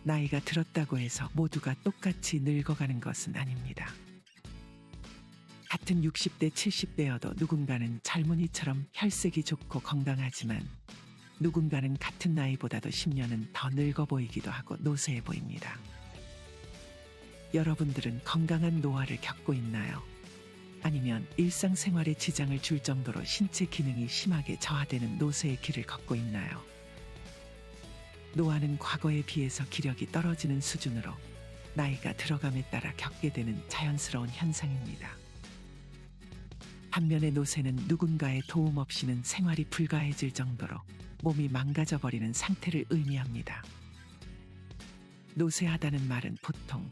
나이가 들었다고 해서 모두가 똑같이 늙어가는 것은 아닙니다. 같은 60대, 70대여도 누군가는 젊은이처럼 혈색이 좋고 건강하지만 누군가는 같은 나이보다도 10년은 더 늙어 보이기도 하고 노쇠해 보입니다. 여러분들은 건강한 노화를 겪고 있나요? 아니면 일상생활에 지장을 줄 정도로 신체 기능이 심하게 저하되는 노쇠의 길을 걷고 있나요? 노화는 과거에 비해서 기력이 떨어지는 수준으로 나이가 들어감에 따라 겪게 되는 자연스러운 현상입니다. 반면에 노쇠는 누군가의 도움 없이는 생활이 불가해질 정도로 몸이 망가져버리는 상태를 의미합니다. 노쇠하다는 말은 보통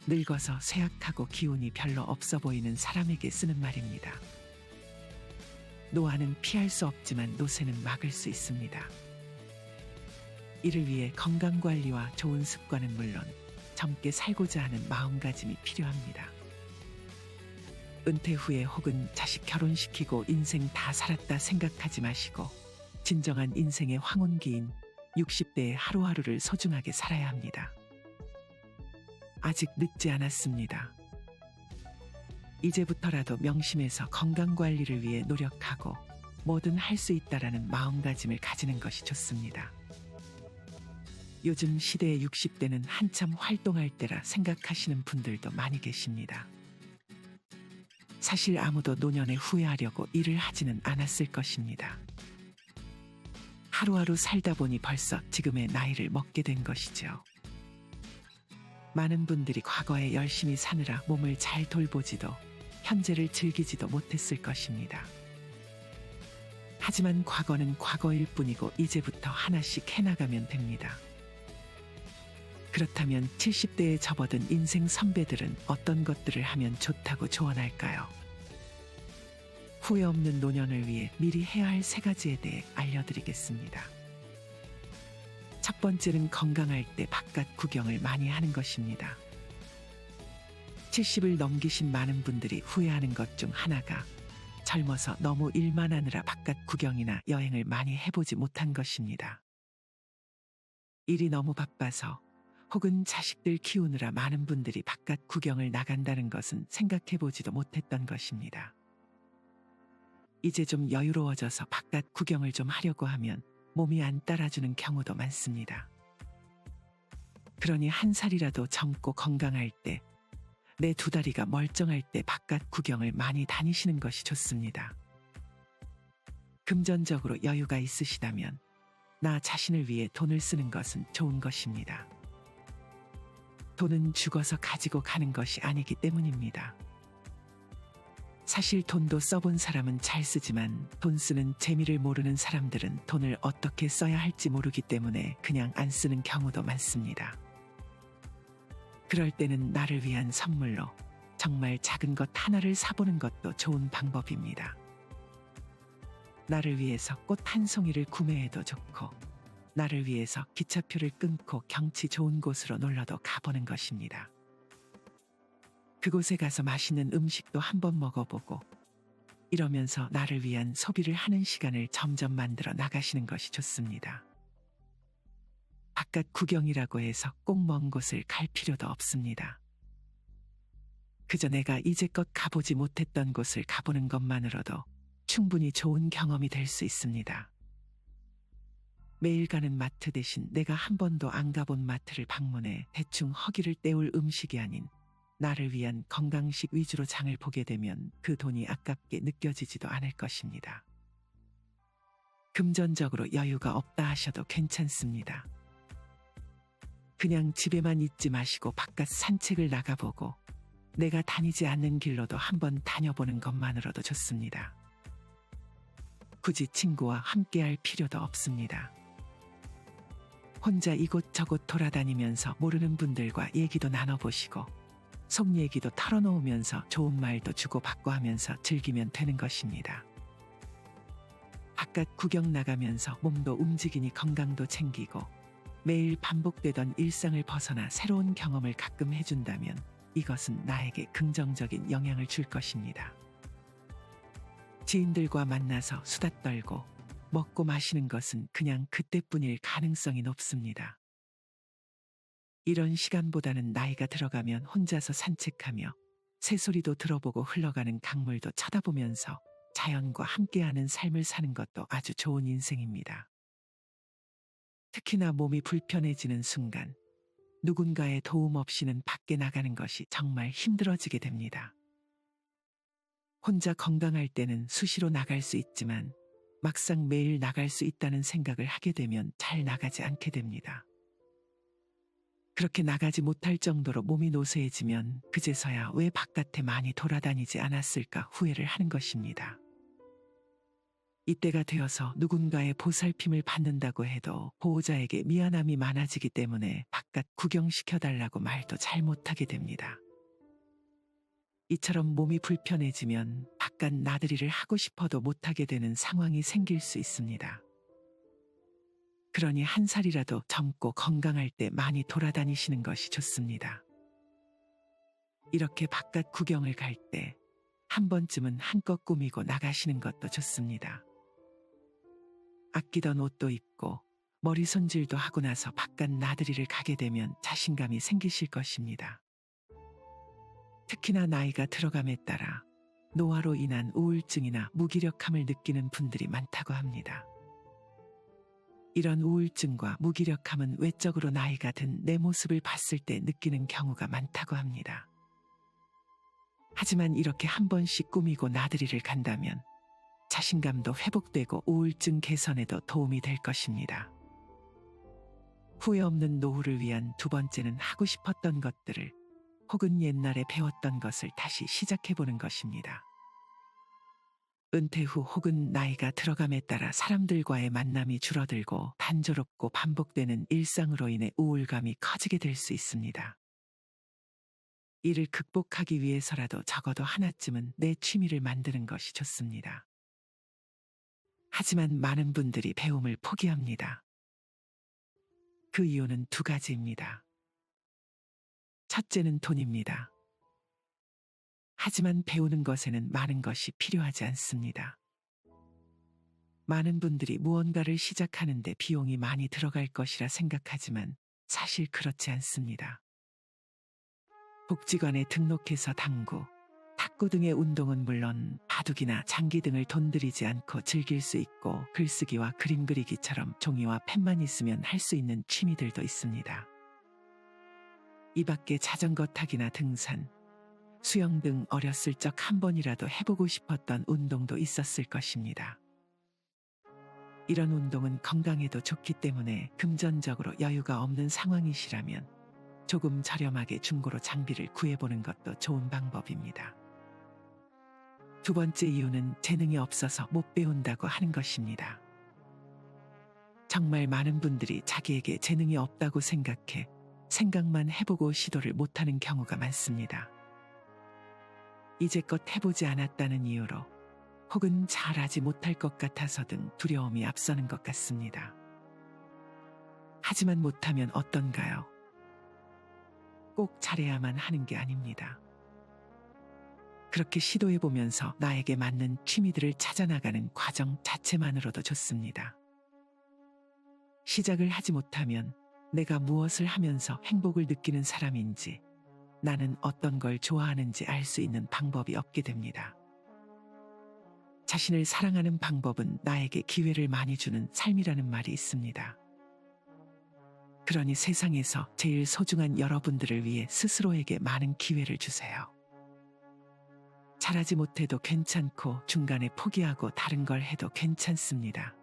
늙어서 쇠약하고 기운이 별로 없어 보이는 사람에게 쓰는 말입니다. 노화는 피할 수 없지만 노쇠는 막을 수 있습니다. 이를 위해 건강관리와 좋은 습관은 물론 젊게 살고자 하는 마음가짐이 필요합니다. 은퇴 후에 혹은 자식 결혼시키고 인생 다 살았다 생각하지 마시고 진정한 인생의 황혼기인 60대의 하루하루를 소중하게 살아야 합니다. 아직 늦지 않았습니다. 이제부터라도 명심해서 건강관리를 위해 노력하고 뭐든 할 수 있다라는 마음가짐을 가지는 것이 좋습니다. 요즘 시대의 60대는 한참 활동할 때라 생각하시는 분들도 많이 계십니다. 사실 아무도 노년에 후회하려고 일을 하지는 않았을 것입니다. 하루하루 살다 보니 벌써 지금의 나이를 먹게 된 것이죠. 많은 분들이 과거에 열심히 사느라 몸을 잘 돌보지도 현재를 즐기지도 못했을 것입니다. 하지만 과거는 과거일 뿐이고 이제부터 하나씩 해나가면 됩니다. 그렇다면 70대에 접어든 인생 선배들은 어떤 것들을 하면 좋다고 조언할까요? 후회 없는 노년을 위해 미리 해야 할 3가지에 대해 알려드리겠습니다. 첫 번째는 건강할 때 바깥 구경을 많이 하는 것입니다. 70을 넘기신 많은 분들이 후회하는 것 중 하나가 젊어서 너무 일만 하느라 바깥 구경이나 여행을 많이 해보지 못한 것입니다. 일이 너무 바빠서 혹은 자식들 키우느라 많은 분들이 바깥 구경을 나간다는 것은 생각해보지도 못했던 것입니다. 이제 좀 여유로워져서 바깥 구경을 좀 하려고 하면 몸이 안 따라주는 경우도 많습니다. 그러니 한 살이라도 젊고 건강할 때, 내 2다리가 멀쩡할 때 바깥 구경을 많이 다니시는 것이 좋습니다. 금전적으로 여유가 있으시다면 나 자신을 위해 돈을 쓰는 것은 좋은 것입니다. 돈은 죽어서 가지고 가는 것이 아니기 때문입니다. 사실 돈도 써본 사람은 잘 쓰지만 돈 쓰는 재미를 모르는 사람들은 돈을 어떻게 써야 할지 모르기 때문에 그냥 안 쓰는 경우도 많습니다. 그럴 때는 나를 위한 선물로 정말 작은 것 하나를 사보는 것도 좋은 방법입니다. 나를 위해서 꽃 한 송이를 구매해도 좋고 나를 위해서 기차표를 끊고 경치 좋은 곳으로 놀러도 가보는 것입니다. 그곳에 가서 맛있는 음식도 한번 먹어보고 이러면서 나를 위한 소비를 하는 시간을 점점 만들어 나가시는 것이 좋습니다. 바깥 구경이라고 해서 꼭 먼 곳을 갈 필요도 없습니다. 그저 내가 이제껏 가보지 못했던 곳을 가보는 것만으로도 충분히 좋은 경험이 될 수 있습니다. 매일 가는 마트 대신 내가 한 번도 안 가본 마트를 방문해 대충 허기를 때울 음식이 아닌 나를 위한 건강식 위주로 장을 보게 되면 그 돈이 아깝게 느껴지지도 않을 것입니다. 금전적으로 여유가 없다 하셔도 괜찮습니다. 그냥 집에만 있지 마시고 바깥 산책을 나가보고 내가 다니지 않는 길로도 한번 다녀보는 것만으로도 좋습니다. 굳이 친구와 함께할 필요도 없습니다. 혼자 이곳저곳 돌아다니면서 모르는 분들과 얘기도 나눠보시고 속 얘기도 털어놓으면서 좋은 말도 주고받고 하면서 즐기면 되는 것입니다. 바깥 구경 나가면서 몸도 움직이니 건강도 챙기고 매일 반복되던 일상을 벗어나 새로운 경험을 가끔 해준다면 이것은 나에게 긍정적인 영향을 줄 것입니다. 지인들과 만나서 수다 떨고 먹고 마시는 것은 그냥 그때뿐일 가능성이 높습니다. 이런 시간보다는 나이가 들어가면 혼자서 산책하며 새소리도 들어보고 흘러가는 강물도 쳐다보면서 자연과 함께하는 삶을 사는 것도 아주 좋은 인생입니다. 특히나 몸이 불편해지는 순간 누군가의 도움 없이는 밖에 나가는 것이 정말 힘들어지게 됩니다. 혼자 건강할 때는 수시로 나갈 수 있지만 막상 매일 나갈 수 있다는 생각을 하게 되면 잘 나가지 않게 됩니다. 그렇게 나가지 못할 정도로 몸이 노쇠해지면 그제서야 왜 바깥에 많이 돌아다니지 않았을까 후회를 하는 것입니다. 이때가 되어서 누군가의 보살핌을 받는다고 해도 보호자에게 미안함이 많아지기 때문에 바깥 구경시켜달라고 말도 잘 못하게 됩니다. 이처럼 몸이 불편해지면 바깥 나들이를 하고 싶어도 못하게 되는 상황이 생길 수 있습니다. 그러니 한 살이라도 젊고 건강할 때 많이 돌아다니시는 것이 좋습니다. 이렇게 바깥 구경을 갈 때 한 번쯤은 한껏 꾸미고 나가시는 것도 좋습니다. 아끼던 옷도 입고 머리 손질도 하고 나서 바깥 나들이를 가게 되면 자신감이 생기실 것입니다. 특히나 나이가 들어감에 따라 노화로 인한 우울증이나 무기력함을 느끼는 분들이 많다고 합니다. 이런 우울증과 무기력함은 외적으로 나이가 든 내 모습을 봤을 때 느끼는 경우가 많다고 합니다. 하지만 이렇게 한 번씩 꾸미고 나들이를 간다면 자신감도 회복되고 우울증 개선에도 도움이 될 것입니다. 후회 없는 노후를 위한 두 번째는 하고 싶었던 것들을 혹은 옛날에 배웠던 것을 다시 시작해보는 것입니다. 은퇴 후 혹은 나이가 들어감에 따라 사람들과의 만남이 줄어들고 단조롭고 반복되는 일상으로 인해 우울감이 커지게 될 수 있습니다. 이를 극복하기 위해서라도 적어도 하나쯤은 내 취미를 만드는 것이 좋습니다. 하지만 많은 분들이 배움을 포기합니다. 그 이유는 두 가지입니다. 첫째는 돈입니다. 하지만 배우는 것에는 많은 것이 필요하지 않습니다. 많은 분들이 무언가를 시작하는데 비용이 많이 들어갈 것이라 생각하지만 사실 그렇지 않습니다. 복지관에 등록해서 당구, 탁구 등의 운동은 물론 바둑이나 장기 등을 돈 들이지 않고 즐길 수 있고 글쓰기와 그림 그리기처럼 종이와 펜만 있으면 할 수 있는 취미들도 있습니다. 이 밖에 자전거 타기나 등산, 수영 등 어렸을 적 한 번이라도 해보고 싶었던 운동도 있었을 것입니다. 이런 운동은 건강에도 좋기 때문에 금전적으로 여유가 없는 상황이시라면 조금 저렴하게 중고로 장비를 구해보는 것도 좋은 방법입니다. 두 번째 이유는 재능이 없어서 못 배운다고 하는 것입니다. 정말 많은 분들이 자기에게 재능이 없다고 생각해 생각만 해보고 시도를 못하는 경우가 많습니다. 이제껏 해보지 않았다는 이유로 혹은 잘하지 못할 것 같아서 등 두려움이 앞서는 것 같습니다. 하지만 못하면 어떤가요? 꼭 잘해야만 하는 게 아닙니다. 그렇게 시도해보면서 나에게 맞는 취미들을 찾아나가는 과정 자체만으로도 좋습니다. 시작을 하지 못하면 내가 무엇을 하면서 행복을 느끼는 사람인지, 나는 어떤 걸 좋아하는지 알 수 있는 방법이 없게 됩니다. 자신을 사랑하는 방법은 나에게 기회를 많이 주는 삶이라는 말이 있습니다. 그러니 세상에서 제일 소중한 여러분들을 위해 스스로에게 많은 기회를 주세요. 잘하지 못해도 괜찮고 중간에 포기하고 다른 걸 해도 괜찮습니다.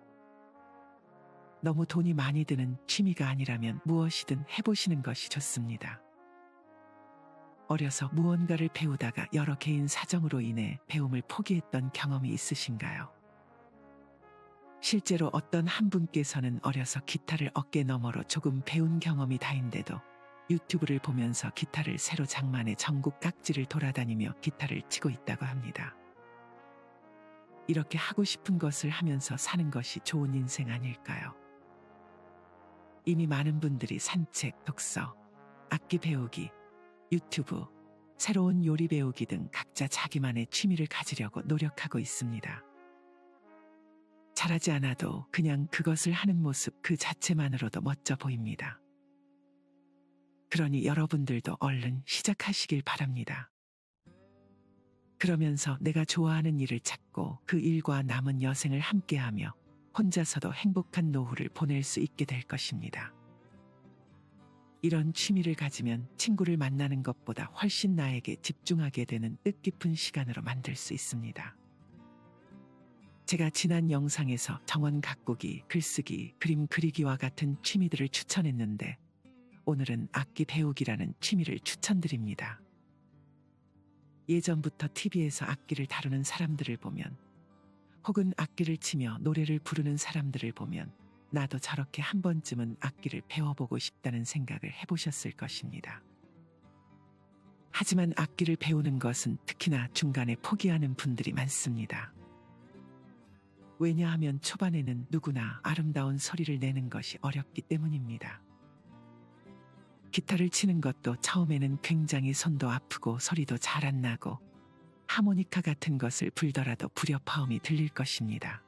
너무 돈이 많이 드는 취미가 아니라면 무엇이든 해보시는 것이 좋습니다. 어려서 무언가를 배우다가 여러 개인 사정으로 인해 배움을 포기했던 경험이 있으신가요? 실제로 어떤 한 분께서는 어려서 기타를 어깨 너머로 조금 배운 경험이 다인데도 유튜브를 보면서 기타를 새로 장만해 전국 각지를 돌아다니며 기타를 치고 있다고 합니다. 이렇게 하고 싶은 것을 하면서 사는 것이 좋은 인생 아닐까요? 이미 많은 분들이 산책, 독서, 악기 배우기, 유튜브, 새로운 요리 배우기 등 각자 자기만의 취미를 가지려고 노력하고 있습니다. 잘하지 않아도 그냥 그것을 하는 모습 그 자체만으로도 멋져 보입니다. 그러니 여러분들도 얼른 시작하시길 바랍니다. 그러면서 내가 좋아하는 일을 찾고 그 일과 남은 여생을 함께하며 혼자서도 행복한 노후를 보낼 수 있게 될 것입니다. 이런 취미를 가지면 친구를 만나는 것보다 훨씬 나에게 집중하게 되는 뜻깊은 시간으로 만들 수 있습니다. 제가 지난 영상에서 정원 가꾸기, 글쓰기, 그림 그리기와 같은 취미들을 추천했는데 오늘은 악기 배우기라는 취미를 추천드립니다. 예전부터 TV에서 악기를 다루는 사람들을 보면 혹은 악기를 치며 노래를 부르는 사람들을 보면 나도 저렇게 한 번쯤은 악기를 배워보고 싶다는 생각을 해보셨을 것입니다. 하지만 악기를 배우는 것은 특히나 중간에 포기하는 분들이 많습니다. 왜냐하면 초반에는 누구나 아름다운 소리를 내는 것이 어렵기 때문입니다. 기타를 치는 것도 처음에는 굉장히 손도 아프고 소리도 잘 안 나고 하모니카 같은 것을 불더라도 불협화음이 들릴 것입니다.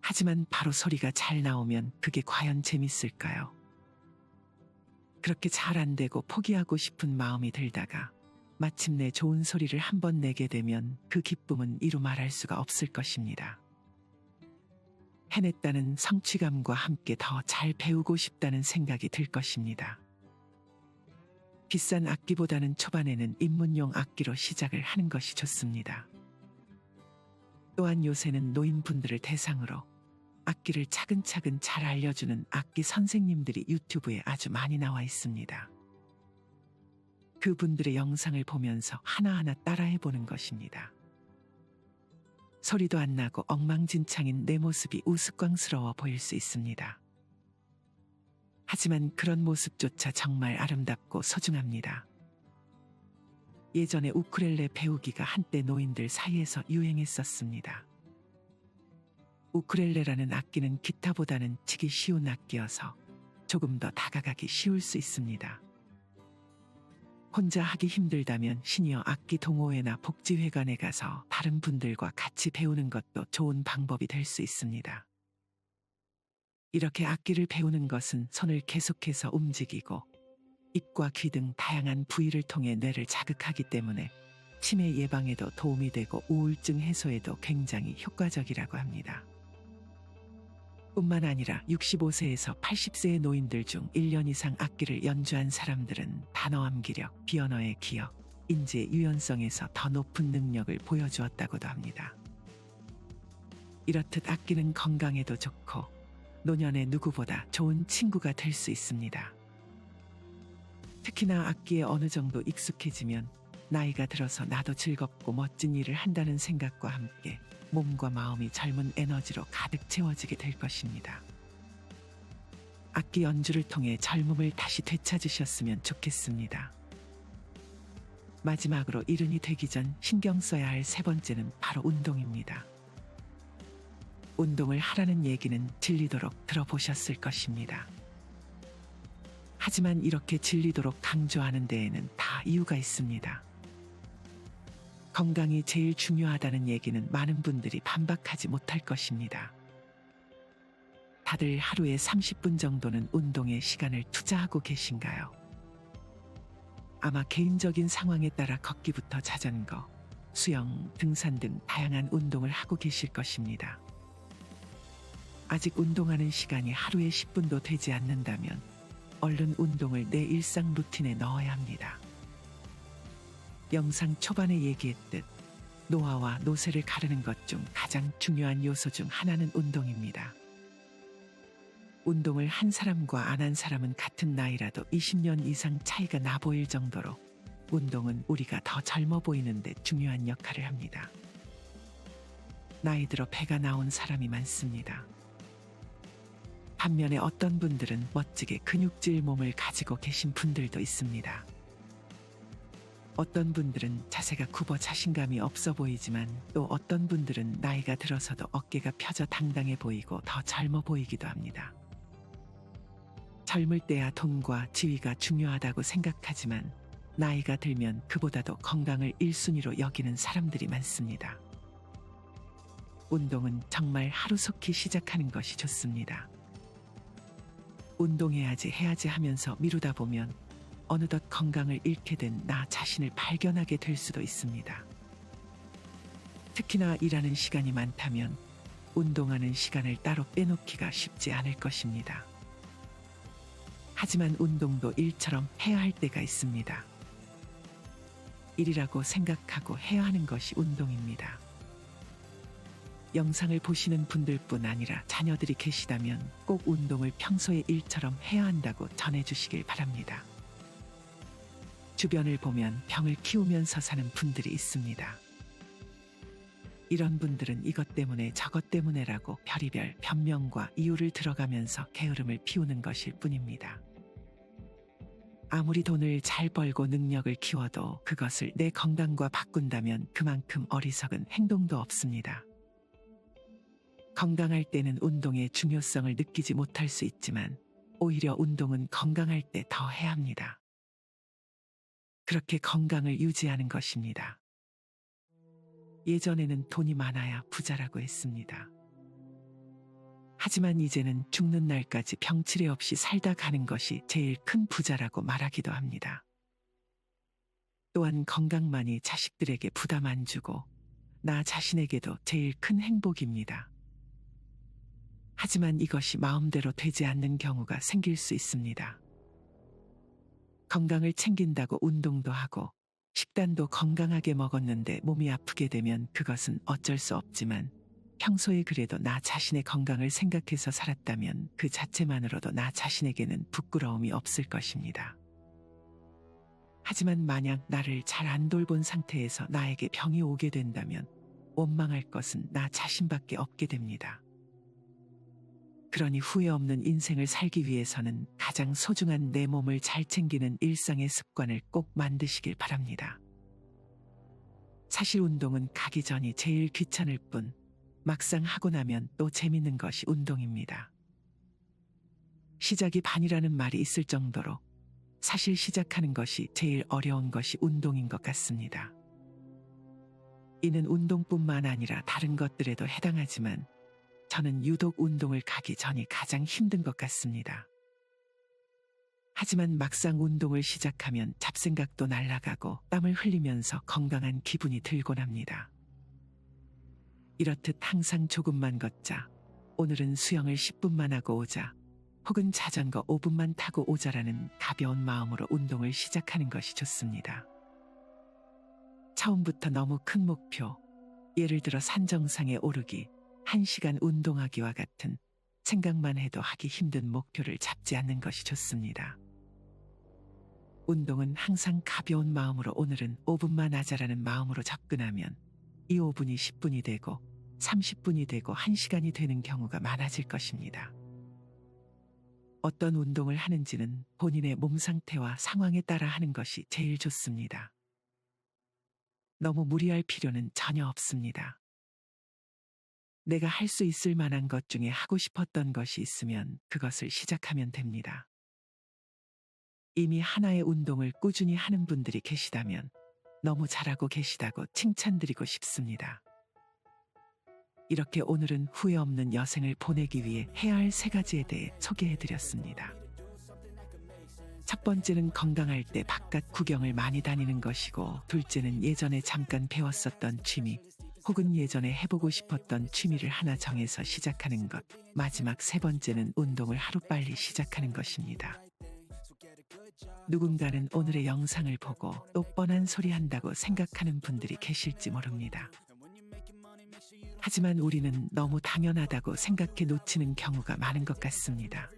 하지만 바로 소리가 잘 나오면 그게 과연 재밌을까요? 그렇게 잘 안 되고 포기하고 싶은 마음이 들다가 마침내 좋은 소리를 한번 내게 되면 그 기쁨은 이루 말할 수가 없을 것입니다. 해냈다는 성취감과 함께 더 잘 배우고 싶다는 생각이 들 것입니다. 비싼 악기보다는 초반에는 입문용 악기로 시작을 하는 것이 좋습니다. 또한 요새는 노인분들을 대상으로 악기를 차근차근 잘 알려주는 악기 선생님들이 유튜브에 아주 많이 나와 있습니다. 그분들의 영상을 보면서 하나하나 따라해보는 것입니다. 소리도 안 나고 엉망진창인 내 모습이 우스꽝스러워 보일 수 있습니다. 하지만 그런 모습조차 정말 아름답고 소중합니다. 예전에 우쿨렐레 배우기가 한때 노인들 사이에서 유행했었습니다. 우쿨렐레라는 악기는 기타보다는 치기 쉬운 악기여서 조금 더 다가가기 쉬울 수 있습니다. 혼자 하기 힘들다면 시니어 악기 동호회나 복지회관에 가서 다른 분들과 같이 배우는 것도 좋은 방법이 될 수 있습니다. 이렇게 악기를 배우는 것은 손을 계속해서 움직이고 입과 귀 등 다양한 부위를 통해 뇌를 자극하기 때문에 치매 예방에도 도움이 되고 우울증 해소에도 굉장히 효과적이라고 합니다. 뿐만 아니라 65세에서 80세의 노인들 중 1년 이상 악기를 연주한 사람들은 단어 암기력, 비언어의 기억, 인재 유연성에서 더 높은 능력을 보여주었다고도 합니다. 이렇듯 악기는 건강에도 좋고 노년의 누구보다 좋은 친구가 될 수 있습니다. 특히나 악기에 어느 정도 익숙해지면 나이가 들어서 나도 즐겁고 멋진 일을 한다는 생각과 함께 몸과 마음이 젊은 에너지로 가득 채워지게 될 것입니다. 악기 연주를 통해 젊음을 다시 되찾으셨으면 좋겠습니다. 마지막으로 이른이 되기 전 신경 써야 할 세 번째는 바로 운동입니다. 운동을 하라는 얘기는 질리도록 들어보셨을 것입니다. 하지만 이렇게 질리도록 강조하는 데에는 다 이유가 있습니다. 건강이 제일 중요하다는 얘기는 많은 분들이 반박하지 못할 것입니다. 다들 하루에 30분 정도는 운동에 시간을 투자하고 계신가요? 아마 개인적인 상황에 따라 걷기부터 자전거, 수영, 등산 등 다양한 운동을 하고 계실 것입니다. 아직 운동하는 시간이 하루에 10분도 되지 않는다면 얼른 운동을 내 일상 루틴에 넣어야 합니다. 영상 초반에 얘기했듯 노화와 노쇠를 가르는 것 중 가장 중요한 요소 중 하나는 운동입니다. 운동을 한 사람과 안 한 사람은 같은 나이라도 20년 이상 차이가 나 보일 정도로 운동은 우리가 더 젊어 보이는데 중요한 역할을 합니다. 나이 들어 배가 나온 사람이 많습니다. 반면에 어떤 분들은 멋지게 근육질 몸을 가지고 계신 분들도 있습니다. 어떤 분들은 자세가 굽어 자신감이 없어 보이지만 또 어떤 분들은 나이가 들어서도 어깨가 펴져 당당해 보이고 더 젊어 보이기도 합니다. 젊을 때야 돈과 지위가 중요하다고 생각하지만 나이가 들면 그보다도 건강을 1순위로 여기는 사람들이 많습니다. 운동은 정말 하루속히 시작하는 것이 좋습니다. 운동해야지 해야지 하면서 미루다 보면 어느덧 건강을 잃게 된 나 자신을 발견하게 될 수도 있습니다. 특히나 일하는 시간이 많다면 운동하는 시간을 따로 빼놓기가 쉽지 않을 것입니다. 하지만 운동도 일처럼 해야 할 때가 있습니다. 일이라고 생각하고 해야 하는 것이 운동입니다. 영상을 보시는 분들뿐 아니라 자녀들이 계시다면 꼭 운동을 평소의 일처럼 해야 한다고 전해주시길 바랍니다. 주변을 보면 병을 키우면서 사는 분들이 있습니다. 이런 분들은 이것 때문에 저것 때문에라고 별의별 변명과 이유를 들어가면서 게으름을 피우는 것일 뿐입니다. 아무리 돈을 잘 벌고 능력을 키워도 그것을 내 건강과 바꾼다면 그만큼 어리석은 행동도 없습니다. 건강할 때는 운동의 중요성을 느끼지 못할 수 있지만 오히려 운동은 건강할 때 더 해야 합니다. 그렇게 건강을 유지하는 것입니다. 예전에는 돈이 많아야 부자라고 했습니다. 하지만 이제는 죽는 날까지 병치레 없이 살다 가는 것이 제일 큰 부자라고 말하기도 합니다. 또한 건강만이 자식들에게 부담 안 주고 나 자신에게도 제일 큰 행복입니다. 하지만 이것이 마음대로 되지 않는 경우가 생길 수 있습니다. 건강을 챙긴다고 운동도 하고 식단도 건강하게 먹었는데 몸이 아프게 되면 그것은 어쩔 수 없지만 평소에 그래도 나 자신의 건강을 생각해서 살았다면 그 자체만으로도 나 자신에게는 부끄러움이 없을 것입니다. 하지만 만약 나를 잘 안 돌본 상태에서 나에게 병이 오게 된다면 원망할 것은 나 자신밖에 없게 됩니다. 그러니 후회 없는 인생을 살기 위해서는 가장 소중한 내 몸을 잘 챙기는 일상의 습관을 꼭 만드시길 바랍니다. 사실 운동은 가기 전이 제일 귀찮을 뿐 막상 하고 나면 또 재밌는 것이 운동입니다. 시작이 반이라는 말이 있을 정도로 사실 시작하는 것이 제일 어려운 것이 운동인 것 같습니다. 이는 운동뿐만 아니라 다른 것들에도 해당하지만 저는 유독 운동을 가기 전이 가장 힘든 것 같습니다. 하지만 막상 운동을 시작하면 잡생각도 날아가고 땀을 흘리면서 건강한 기분이 들곤 합니다. 이렇듯 항상 조금만 걷자, 오늘은 수영을 10분만 하고 오자, 혹은 자전거 5분만 타고 오자라는 가벼운 마음으로 운동을 시작하는 것이 좋습니다. 처음부터 너무 큰 목표, 예를 들어 산 정상에 오르기, 1시간 운동하기와 같은 생각만 해도 하기 힘든 목표를 잡지 않는 것이 좋습니다. 운동은 항상 가벼운 마음으로 오늘은 5분만 하자라는 마음으로 접근하면 이 5분이 10분이 되고 30분이 되고 1시간이 되는 경우가 많아질 것입니다. 어떤 운동을 하는지는 본인의 몸 상태와 상황에 따라 하는 것이 제일 좋습니다. 너무 무리할 필요는 전혀 없습니다. 내가 할 수 있을 만한 것 중에 하고 싶었던 것이 있으면 그것을 시작하면 됩니다. 이미 하나의 운동을 꾸준히 하는 분들이 계시다면 너무 잘하고 계시다고 칭찬드리고 싶습니다. 이렇게 오늘은 후회 없는 여생을 보내기 위해 해야 할 3가지에 대해 소개해드렸습니다. 첫 번째는 건강할 때 바깥 구경을 많이 다니는 것이고, 둘째는 예전에 잠깐 배웠었던 취미 혹은 예전에 해보고 싶었던 취미를 하나 정해서 시작하는 것, 마지막 3번째는 운동을 하루빨리 시작하는 것입니다. 누군가는 오늘의 영상을 보고 또 뻔한 소리 한다고 생각하는 분들이 계실지 모릅니다. 하지만 우리는 너무 당연하다고 생각해 놓치는 경우가 많은 것 같습니다.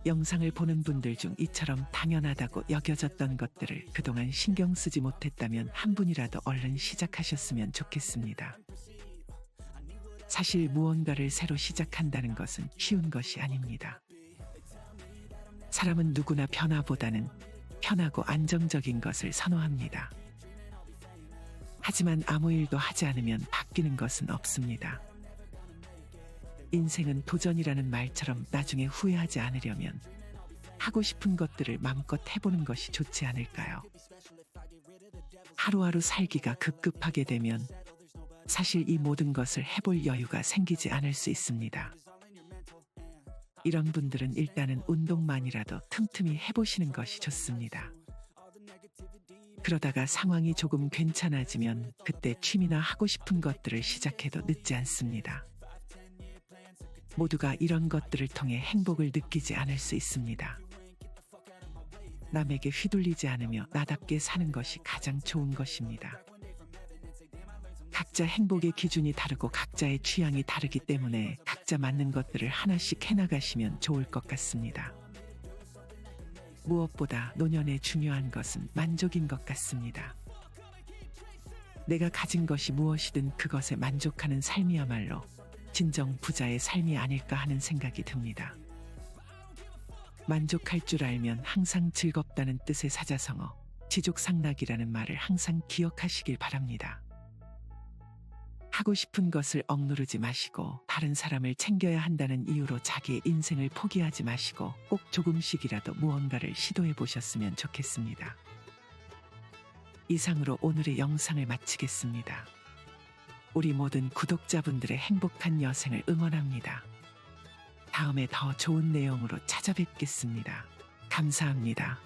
영상을 보는 분들 중 이처럼 당연하다고 여겨졌던 것들을 그동안 신경 쓰지 못했다면 한 분이라도 얼른 시작하셨으면 좋겠습니다. 사실 무언가를 새로 시작한다는 것은 쉬운 것이 아닙니다. 사람은 누구나 변화보다는 편하고 안정적인 것을 선호합니다. 하지만 아무 일도 하지 않으면 바뀌는 것은 없습니다. 인생은 도전이라는 말처럼 나중에 후회하지 않으려면 하고 싶은 것들을 마음껏 해보는 것이 좋지 않을까요? 하루하루 살기가 급급하게 되면 사실 이 모든 것을 해볼 여유가 생기지 않을 수 있습니다. 이런 분들은 일단은 운동만이라도 틈틈이 해보시는 것이 좋습니다. 그러다가 상황이 조금 괜찮아지면 그때 취미나 하고 싶은 것들을 시작해도 늦지 않습니다. 모두가 이런 것들을 통해 행복을 느끼지 않을 수 있습니다. 남에게 휘둘리지 않으며 나답게 사는 것이 가장 좋은 것입니다. 각자 행복의 기준이 다르고 각자의 취향이 다르기 때문에 각자 맞는 것들을 하나씩 해나가시면 좋을 것 같습니다. 무엇보다 노년에 중요한 것은 만족인 것 같습니다. 내가 가진 것이 무엇이든 그것에 만족하는 삶이야말로 진정 부자의 삶이 아닐까 하는 생각이 듭니다. 만족할 줄 알면 항상 즐겁다는 뜻의 사자성어 지족상락이라는 말을 항상 기억하시길 바랍니다. 하고 싶은 것을 억누르지 마시고 다른 사람을 챙겨야 한다는 이유로 자기의 인생을 포기하지 마시고 꼭 조금씩이라도 무언가를 시도해 보셨으면 좋겠습니다. 이상으로 오늘의 영상을 마치겠습니다. 우리 모든 구독자분들의 행복한 여생을 응원합니다. 다음에 더 좋은 내용으로 찾아뵙겠습니다. 감사합니다.